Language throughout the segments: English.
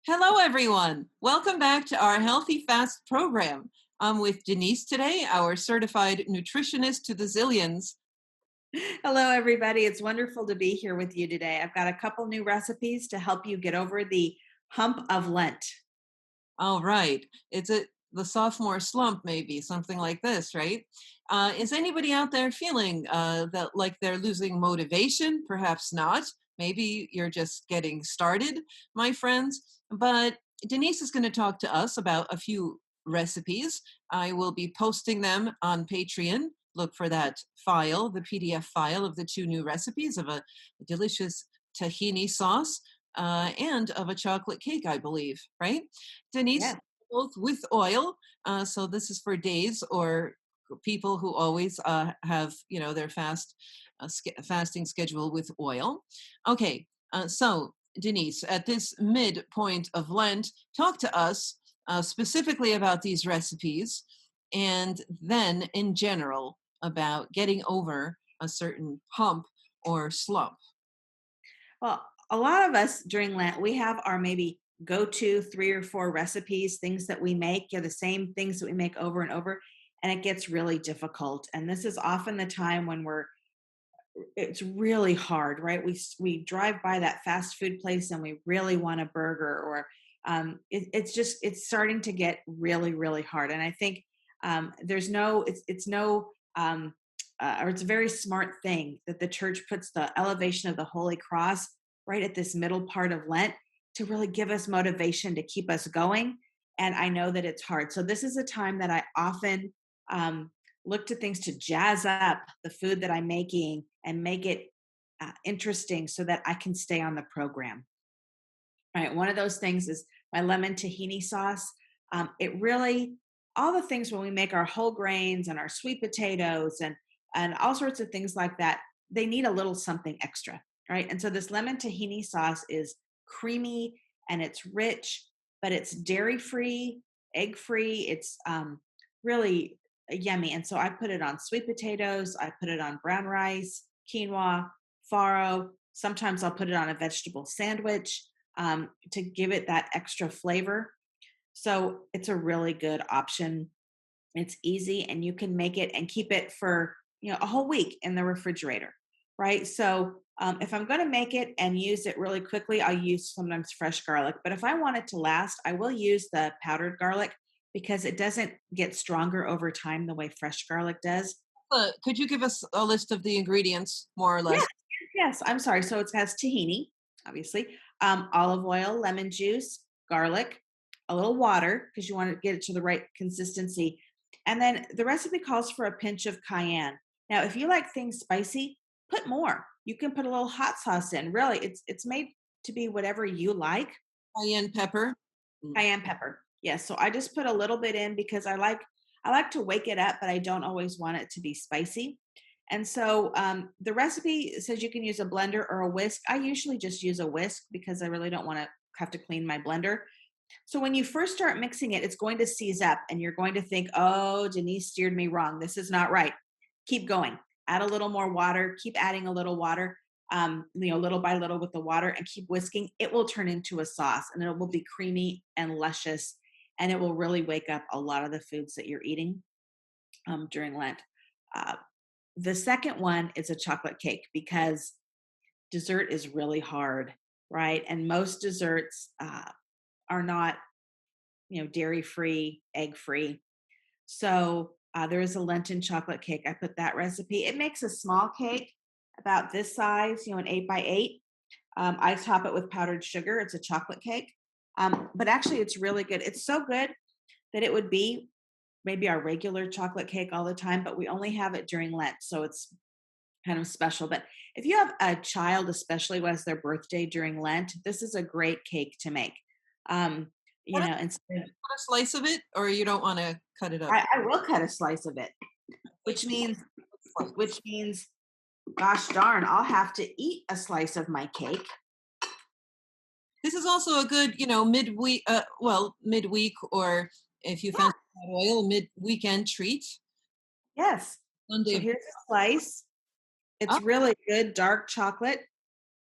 Hello, everyone. Welcome back to our Healthy Fast program. I'm with Denise today, our certified nutritionist to the zillions. Hello, everybody. It's wonderful to be here with you today. I've got a couple new recipes to help you get over the hump of Lent. All right. The sophomore slump, maybe something like this, right? Is anybody out there feeling that like they're losing motivation? Perhaps not. Maybe you're just getting started, my friends. But Denise is going to talk to us about a few recipes. I will be posting them on Patreon. Look for that file, the PDF file of the two new recipes of a delicious tahini sauce and of a chocolate cake, I believe, right? Denise, Yeah. both with oil. So this is for days or people who always have, their fasting schedule with oil. Okay, so Denise, at this midpoint of Lent, talk to us specifically about these recipes, and then in general about getting over a certain hump or slump. Well, a lot of us during Lent, we have our maybe go to three or four recipes, things that we make, the same things that we make over and over, and it gets really difficult. And this is often the time when it's really hard, right? We drive by that fast food place and we really want a burger, or it's starting to get really, really hard. And I think there's no, it's no, or it's a very smart thing that the church puts the elevation of the Holy Cross right at this middle part of Lent to really give us motivation to keep us going. And I know that it's hard. So this is a time that I often look to things to jazz up the food that I'm making and make it interesting so that I can stay on the program. All right. One of those things is my lemon tahini sauce. It really, all the things when we make our whole grains and our sweet potatoes and all sorts of things like that, they need a little something extra, right? And so this lemon tahini sauce is creamy and it's rich, but it's dairy free, egg free. It's really yummy. And so I put it on sweet potatoes, I put it on brown rice, quinoa, farro. Sometimes I'll put it on a vegetable sandwich to give it that extra flavor. So it's a really good option. It's easy and you can make it and keep it for a whole week in the refrigerator, right? So if I'm going to make it and use it really quickly, I'll use sometimes fresh garlic. But if I want it to last, I will use the powdered garlic because it doesn't get stronger over time the way fresh garlic does. Could you give us a list of the ingredients, more or Yes, less? yes. I'm sorry. So it has tahini, obviously, olive oil, lemon juice, garlic, a little water because you want to get it to the right consistency. And then the recipe calls for a pinch of cayenne. Now, if you like things spicy, put more. You can put a little hot sauce in. Really, it's made to be whatever you like. Cayenne pepper. Mm. Cayenne pepper. Yes. So I just put a little bit in because I like to wake it up, but I don't always want it to be spicy. And so the recipe says you can use a blender or a whisk. I usually just use a whisk because I really don't want to have to clean my blender. So when you first start mixing it, it's going to seize up and you're going to think, oh, Denise steered me wrong. This is not right. Keep going. Add a little more water. Keep adding a little water, little by little with the water and keep whisking. It will turn into a sauce and it will be creamy and luscious and it will really wake up a lot of the foods that you're eating during Lent. Uh, the second one is a chocolate cake because dessert is really hard, right? And most desserts are not, dairy free, egg free. So there is a Lenten chocolate cake. I put that recipe. It makes a small cake about this size, an 8 by 8. I top it with powdered sugar. It's a chocolate cake. But actually, it's really good. It's so good that it would be maybe our regular chocolate cake all the time, but we only have it during Lent. So it's kind of special. But if you have a child, especially when it's their birthday during Lent, this is a great cake to make. Um, Cut instead a slice of it, or you don't want to cut it up? I will cut a slice of it, which means, which means, gosh darn, I'll have to eat a slice of my cake. This is also a good, midweek, midweek, or if you Yeah. fancy that oil, mid-weekend treat. Yes. Sunday So of here's a slice. oh, It's really good dark chocolate.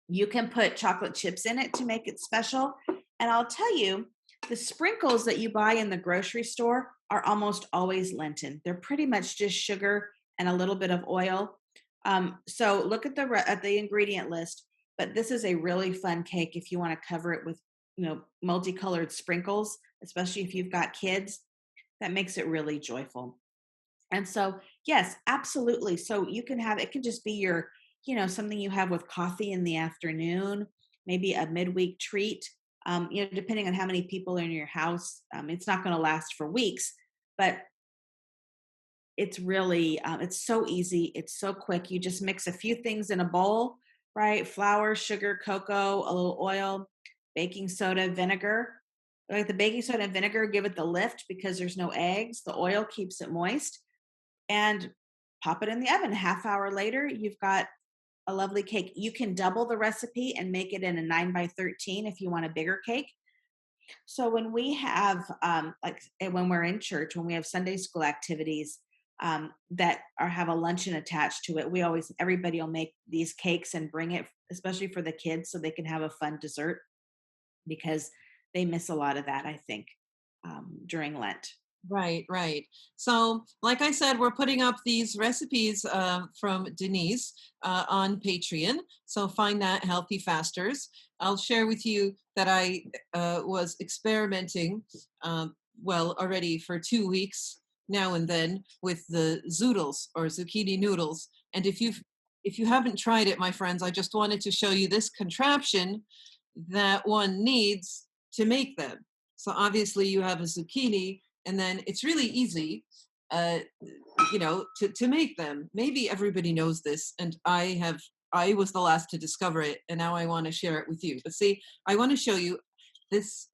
You can put chocolate chips in it to make it special. And I'll tell you, the sprinkles that you buy in the grocery store are almost always Lenten. They're pretty much just sugar and a little bit of oil. So look at the ingredient list. But this is a really fun cake if you want to cover it with multicolored sprinkles, especially if you've got kids. That makes it really joyful. And so, yes, absolutely. So you can have it can just be something you have with coffee in the afternoon, maybe a midweek treat. Depending on how many people are in your house, it's not going to last for weeks, but it's really it's so easy. It's so quick. You just mix a few things in a bowl, right? Flour, sugar, cocoa, a little oil, baking soda, vinegar. Like the baking soda and vinegar give it the lift because there's no eggs. The oil keeps it moist and pop it in the oven. Half hour later, you've got a lovely cake. You can double the recipe and make it in a 9 by 13 if you want a bigger cake. So when we have, when we're in church, when we have Sunday school activities that have a luncheon attached to it, everybody will make these cakes and bring it, especially for the kids, so they can have a fun dessert because they miss a lot of that, I think, during Lent. Right, right. So, like I said, we're putting up these recipes from Denise on Patreon. So find that Healthy Fasters. I'll share with you that I was experimenting, already for 2 weeks now and then with the zoodles or zucchini noodles. And if you haven't tried it, my friends, I just wanted to show you this contraption that one needs to make them. So obviously you have a zucchini, and then it's really easy, uh, to make them. Maybe everybody knows this, and I was the last to discover it, and now I want to share it with you. But see, I want to show you this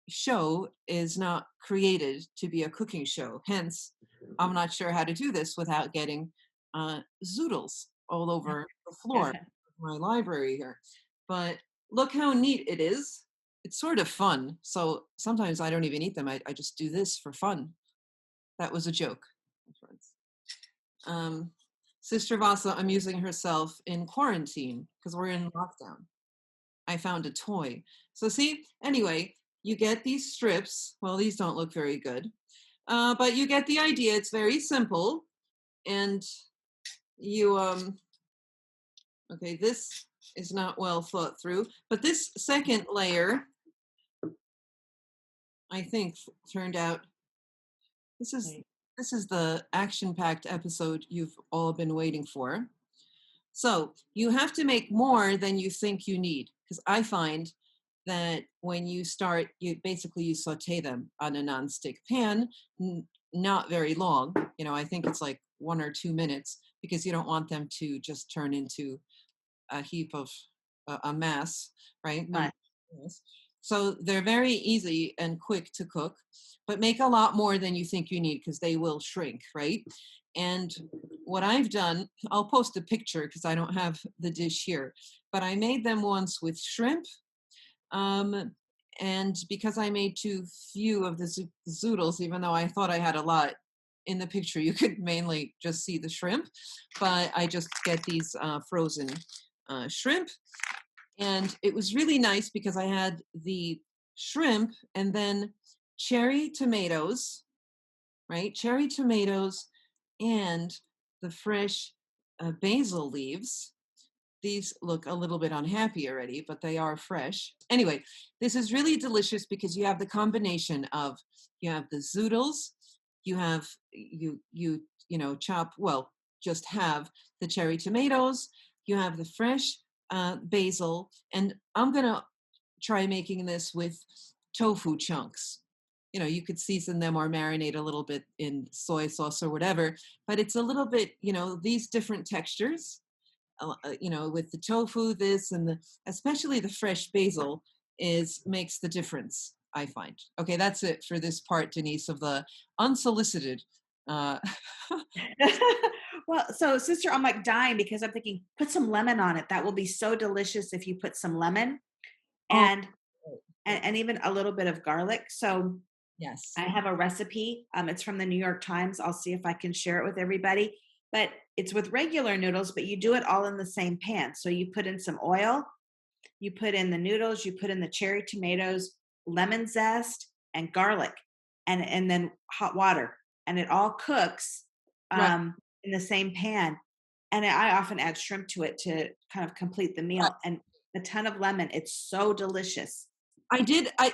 show is not created to be a cooking show. Hence, I'm not sure how to do this without getting zoodles all over the floor of my library here. But look how neat it is. It's sort of fun. So sometimes I don't even eat them. I just do this for fun. That was a joke, my friends. Um, Sister Vassa amusing herself in quarantine because we're in lockdown. I found a toy. So see, anyway, you get these strips. Well, these don't look very good, but you get the idea. It's very simple, and you okay, this is not well thought through, but this second layer, I think, turned out. This is Right. this is the action-packed episode you've all been waiting for. So you have to make more than you think you need, because I find that when you start, you saute them on a nonstick pan, not very long. I think it's like 1 or 2 minutes because you don't want them to just turn into a heap of a mass, right? Right. Yes. So they're very easy and quick to cook, but make a lot more than you think you need because they will shrink, right? And what I've done, I'll post a picture because I don't have the dish here, but I made them once with shrimp. Um, and because I made too few of the zoodles, even though I thought I had a lot in the picture, you could mainly just see the shrimp, but I just get these frozen shrimp. And it was really nice because I had the shrimp and then cherry tomatoes, right? Cherry tomatoes and the fresh basil leaves. These look a little bit unhappy already, but they are fresh. Anyway, this is really delicious because you have the combination of you have the zoodles, you have chop, well, just have the cherry tomatoes, you have the fresh basil, and I'm gonna try making this with tofu chunks. You could season them or marinate a little bit in soy sauce or whatever, but it's a little bit, these different textures, with the tofu, this and especially the fresh basil makes the difference, I find. Okay, that's it for this part, Denise, of the unsolicited. Uh, Well, so sister, I'm like dying because I'm thinking, put some lemon on it. That will be so delicious if you put some lemon oh, and and even a little bit of garlic. So I yes. have a recipe. It's from the New York Times. I'll see if I can share it with everybody. But it's with regular noodles, but you do it all in the same pan. So you put in some oil, you put in the noodles, you put in the cherry tomatoes, lemon zest and garlic and then hot water, and it all cooks Right. in the same pan. And I often add shrimp to it to kind of complete the meal, and a ton of lemon. It's so delicious.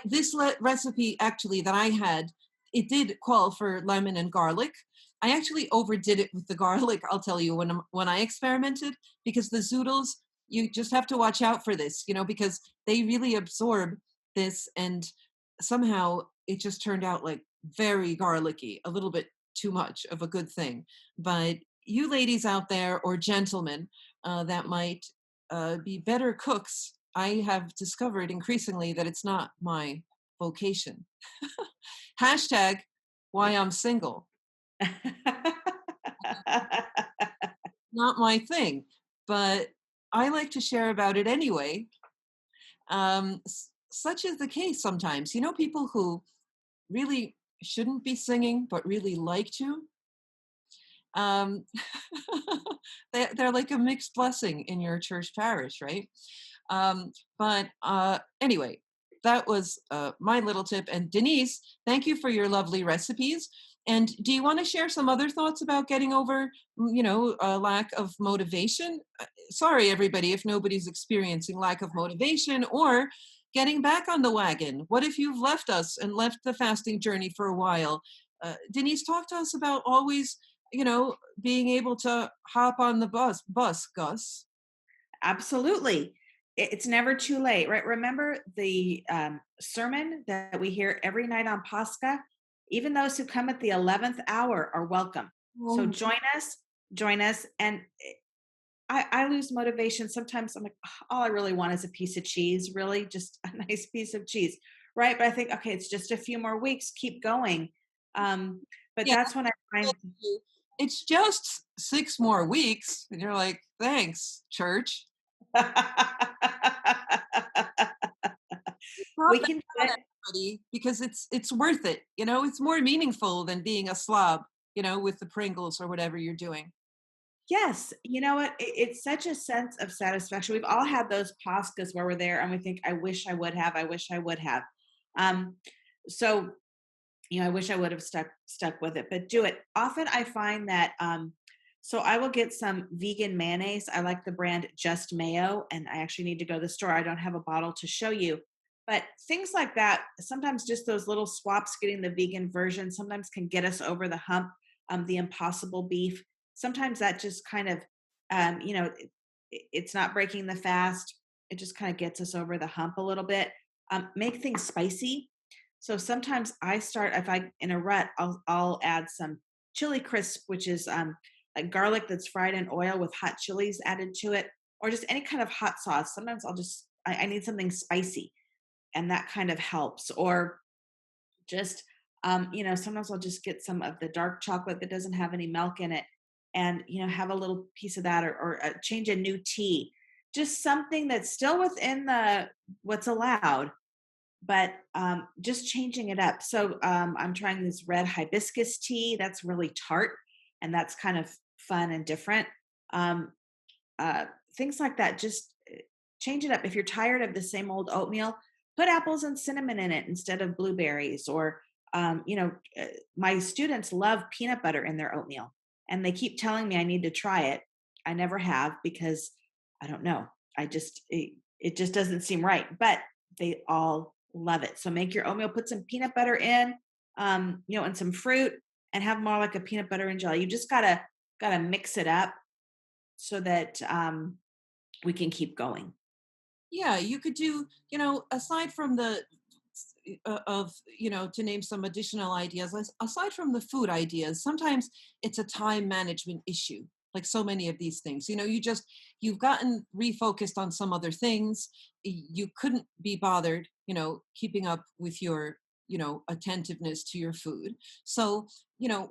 This recipe actually that I had, it did call for lemon and garlic. I actually overdid it with the garlic, I'll tell you, when I experimented, because the zoodles, you just have to watch out for this, because they really absorb this, and somehow it just turned out like very garlicky, a little bit too much of a good thing. But you ladies out there, or gentlemen, that might be better cooks, I have discovered increasingly that it's not my vocation. Hashtag why I'm single. Not my thing, but I like to share about it anyway. Such is the case sometimes. People who really shouldn't be singing, but really like to. Um, they're like a mixed blessing in your church parish, right? But anyway, that was my little tip. And Denise, thank you for your lovely recipes. And do you want to share some other thoughts about getting over, a lack of motivation? Sorry, everybody, if nobody's experiencing lack of motivation or getting back on the wagon. What if you've left us and left the fasting journey for a while? Denise, talk to us about always, being able to hop on the bus, Gus. Absolutely. It's never too late, right? Remember the sermon that we hear every night on Pascha? Even those who come at the 11th hour are welcome. So Oh, join us. And I lose motivation. Sometimes I'm like, "Oh, all I really want is a piece of cheese, really, just a nice piece of cheese, right?" But I think, okay, it's just a few more weeks, keep going. But yeah. that's when I find It's just 6 more weeks, and you're like, "Thanks, church." It's not we that can do bad, it. everybody, because it's worth it, it's more meaningful than being a slob, with the Pringles or whatever you're doing. Yes, you know what? It's such a sense of satisfaction. We've all had those Pascas where we're there and we think, "I wish I would have. I wish I would have." Um, so I wish I would have stuck with it, but do it. Often I find that so I will get some vegan mayonnaise. I like the brand Just Mayo, and I actually need to go to the store. I don't have a bottle to show you. But things like that, sometimes just those little swaps, getting the vegan version, sometimes can get us over the hump. The impossible beef, sometimes that just kind of, it's not breaking the fast. It just kind of gets us over the hump a little bit. Make things spicy, so sometimes I start if I in a rut, I'll add some chili crisp, which is like garlic that's fried in oil with hot chilies added to it, or just any kind of hot sauce. Sometimes I need something spicy, and that kind of helps. Or just sometimes I'll just get some of the dark chocolate that doesn't have any milk in it, and have a little piece of that, or change a new tea. Just something that's still within the what's allowed, but just changing it up. So I'm trying this red hibiscus tea that's really tart, and that's kind of fun and different. Um, uh, Things like that. Just change it up. If you're tired of the same old oatmeal, put apples and cinnamon in it instead of blueberries. Or, my students love peanut butter in their oatmeal, and they keep telling me I need to try it. I never have because I don't know. It just doesn't seem right, but they all love it. So make your oatmeal, put some peanut butter in, and some fruit, and have more like a peanut butter and jelly. You just gotta mix it up so that we can keep going. Yeah, you could do, aside from the of, to name some additional ideas, aside from the food ideas, sometimes it's a time management issue. Like so many of these things, you've gotten refocused on some other things. You couldn't be bothered, keeping up with your, attentiveness to your food. So,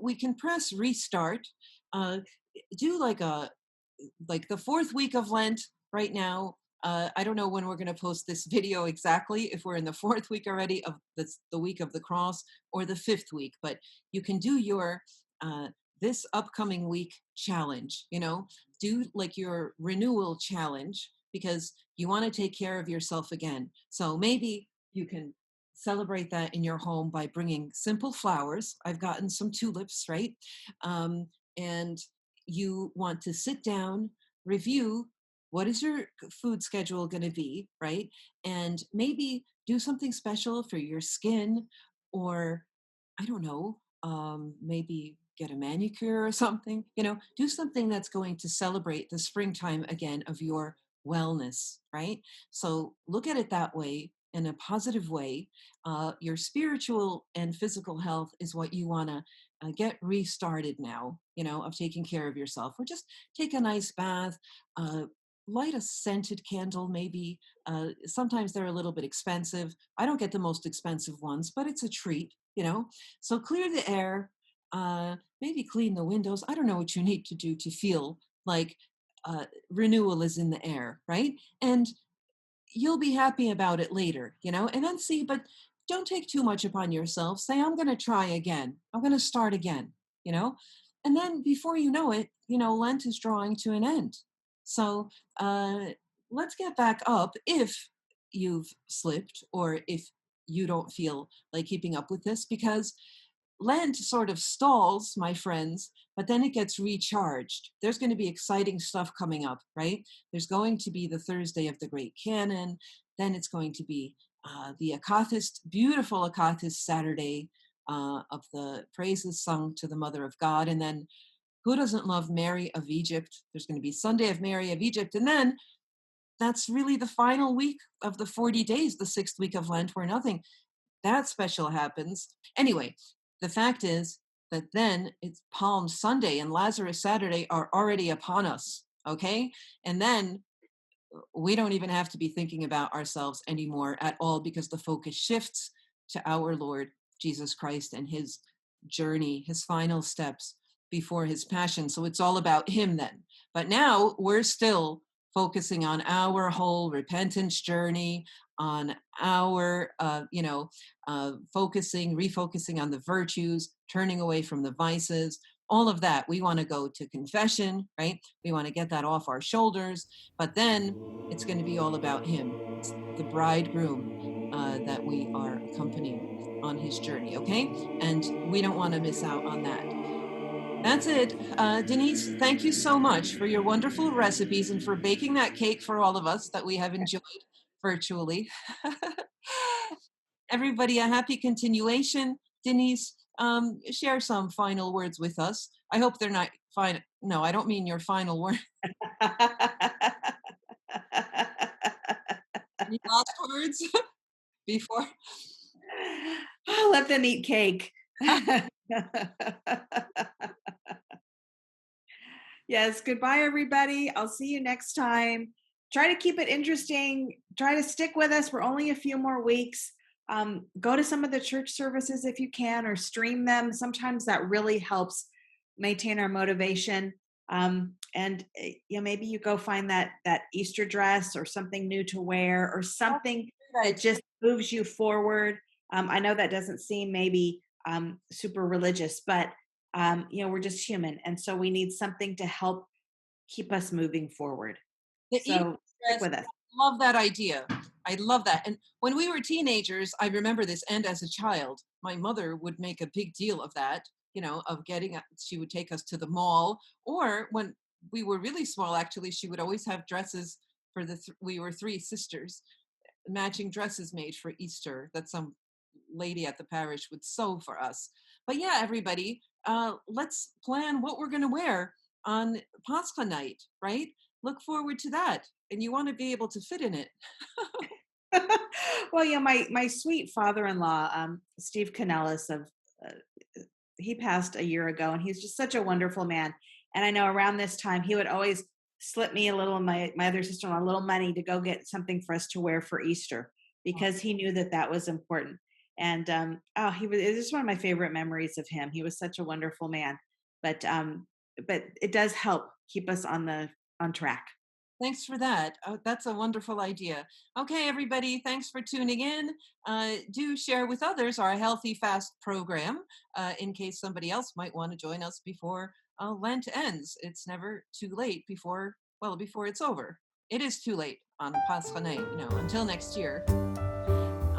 we can press restart, uh, do like the fourth week of Lent right now. I don't know when we're going to post this video exactly, if we're in the fourth week already of the week of the cross, or the fifth week, but you can do your this upcoming week challenge, do like your renewal challenge, because you want to take care of yourself again. So maybe you can celebrate that in your home by bringing simple flowers. I've gotten some tulips, right? Um, and you want to sit down, review what is your food schedule going to be, right? And maybe do something special for your skin, or I don't know, maybe get a manicure or something, do something that's going to celebrate the springtime again of your wellness, right? So look at it that way, in a positive way. Your spiritual and physical health is what you want to get restarted now, of taking care of yourself, or just take a nice bath, uh, light a scented candle, maybe. Sometimes they're a little bit expensive. I don't get the most expensive ones, but it's a treat. So clear the air, maybe clean the windows. I don't know what you need to do to feel like renewal is in the air, right? And you'll be happy about it later. And then see, but don't take too much upon yourself. Say, I'm going to try again. I'm going to start again, you know? And then before you know it, Lent is drawing to an end. So uh, let's get back up if you've slipped, or if you don't feel like keeping up with this, because Lent sort of stalls, my friends, but then it gets recharged. There's going to be exciting stuff coming up, right? There's going to be the Thursday of the Great Canon. Then it's going to be the Akathist, beautiful Akathist Saturday of the praises sung to the Mother of God. And then who doesn't love Mary of Egypt? There's going to be Sunday of Mary of Egypt. And then that's really the final week of the 40 days, the sixth week of Lent, where nothing that special happens. Anyway, the fact is that then it's Palm Sunday and Lazarus Saturday are already upon us. Okay. And then we don't even have to be thinking about ourselves anymore at all, because the focus shifts to our Lord Jesus Christ and his journey, his final steps before his passion. So it's all about him then. But now we're still focusing on our whole repentance journey, on our, refocusing on the virtues, turning away from the vices, all of that. We want to go to confession, right? We want to get that off our shoulders. But then it's going to be all about him. It's the bridegroom that we are accompanying on his journey, okay? And we don't want to miss out on that. That's it. Denise, thank you so much for your wonderful recipes and for baking that cake for all of us that we have enjoyed virtually. Everybody, a happy continuation. Denise, share some final words with us. I hope they're not fine. No, I don't mean your final word. Any last words before? Let them eat cake. Yes, goodbye, everybody. I'll see you next time. Try to keep it interesting. Try to stick with us. We're only a few more weeks. Go to some of the church services if you can, or stream them. Sometimes that really helps maintain our motivation. And maybe you go find that Easter dress or something new to wear, or something that just moves you forward. I know that doesn't seem maybe super religious, but we're just human, and so we need something to help keep us moving forward. The Easter So stick dress, with us. I love that idea. I love that. And when we were teenagers, I remember this, and as a child, my mother would make a big deal of that, of she would take us to the mall, or when we were really small, actually, she would always have dresses for we were three sisters, matching dresses made for Easter that some lady at the parish would sew for us. But yeah, everybody, let's plan what we're going to wear on Pascha night, right? Look forward to that. And you want to be able to fit in it. Well, yeah, my sweet father-in-law, Steve Canellos, he passed a year ago, and he's just such a wonderful man. And I know around this time he would always slip me a little, my other sister-in-law, a little money to go get something for us to wear for Easter, because he knew that was important. And it was just one of my favorite memories of him. He was such a wonderful man. But it does help keep us on track. Thanks for that. That's a wonderful idea. Okay, everybody, thanks for tuning in. Do share with others our Healthy Fast program in case somebody else might want to join us before Lent ends. It's never too late before it's over. It is too late on Pascha night, until next year.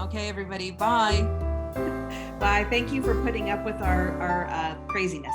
Okay, everybody, bye. Bye. Thank you for putting up with our craziness.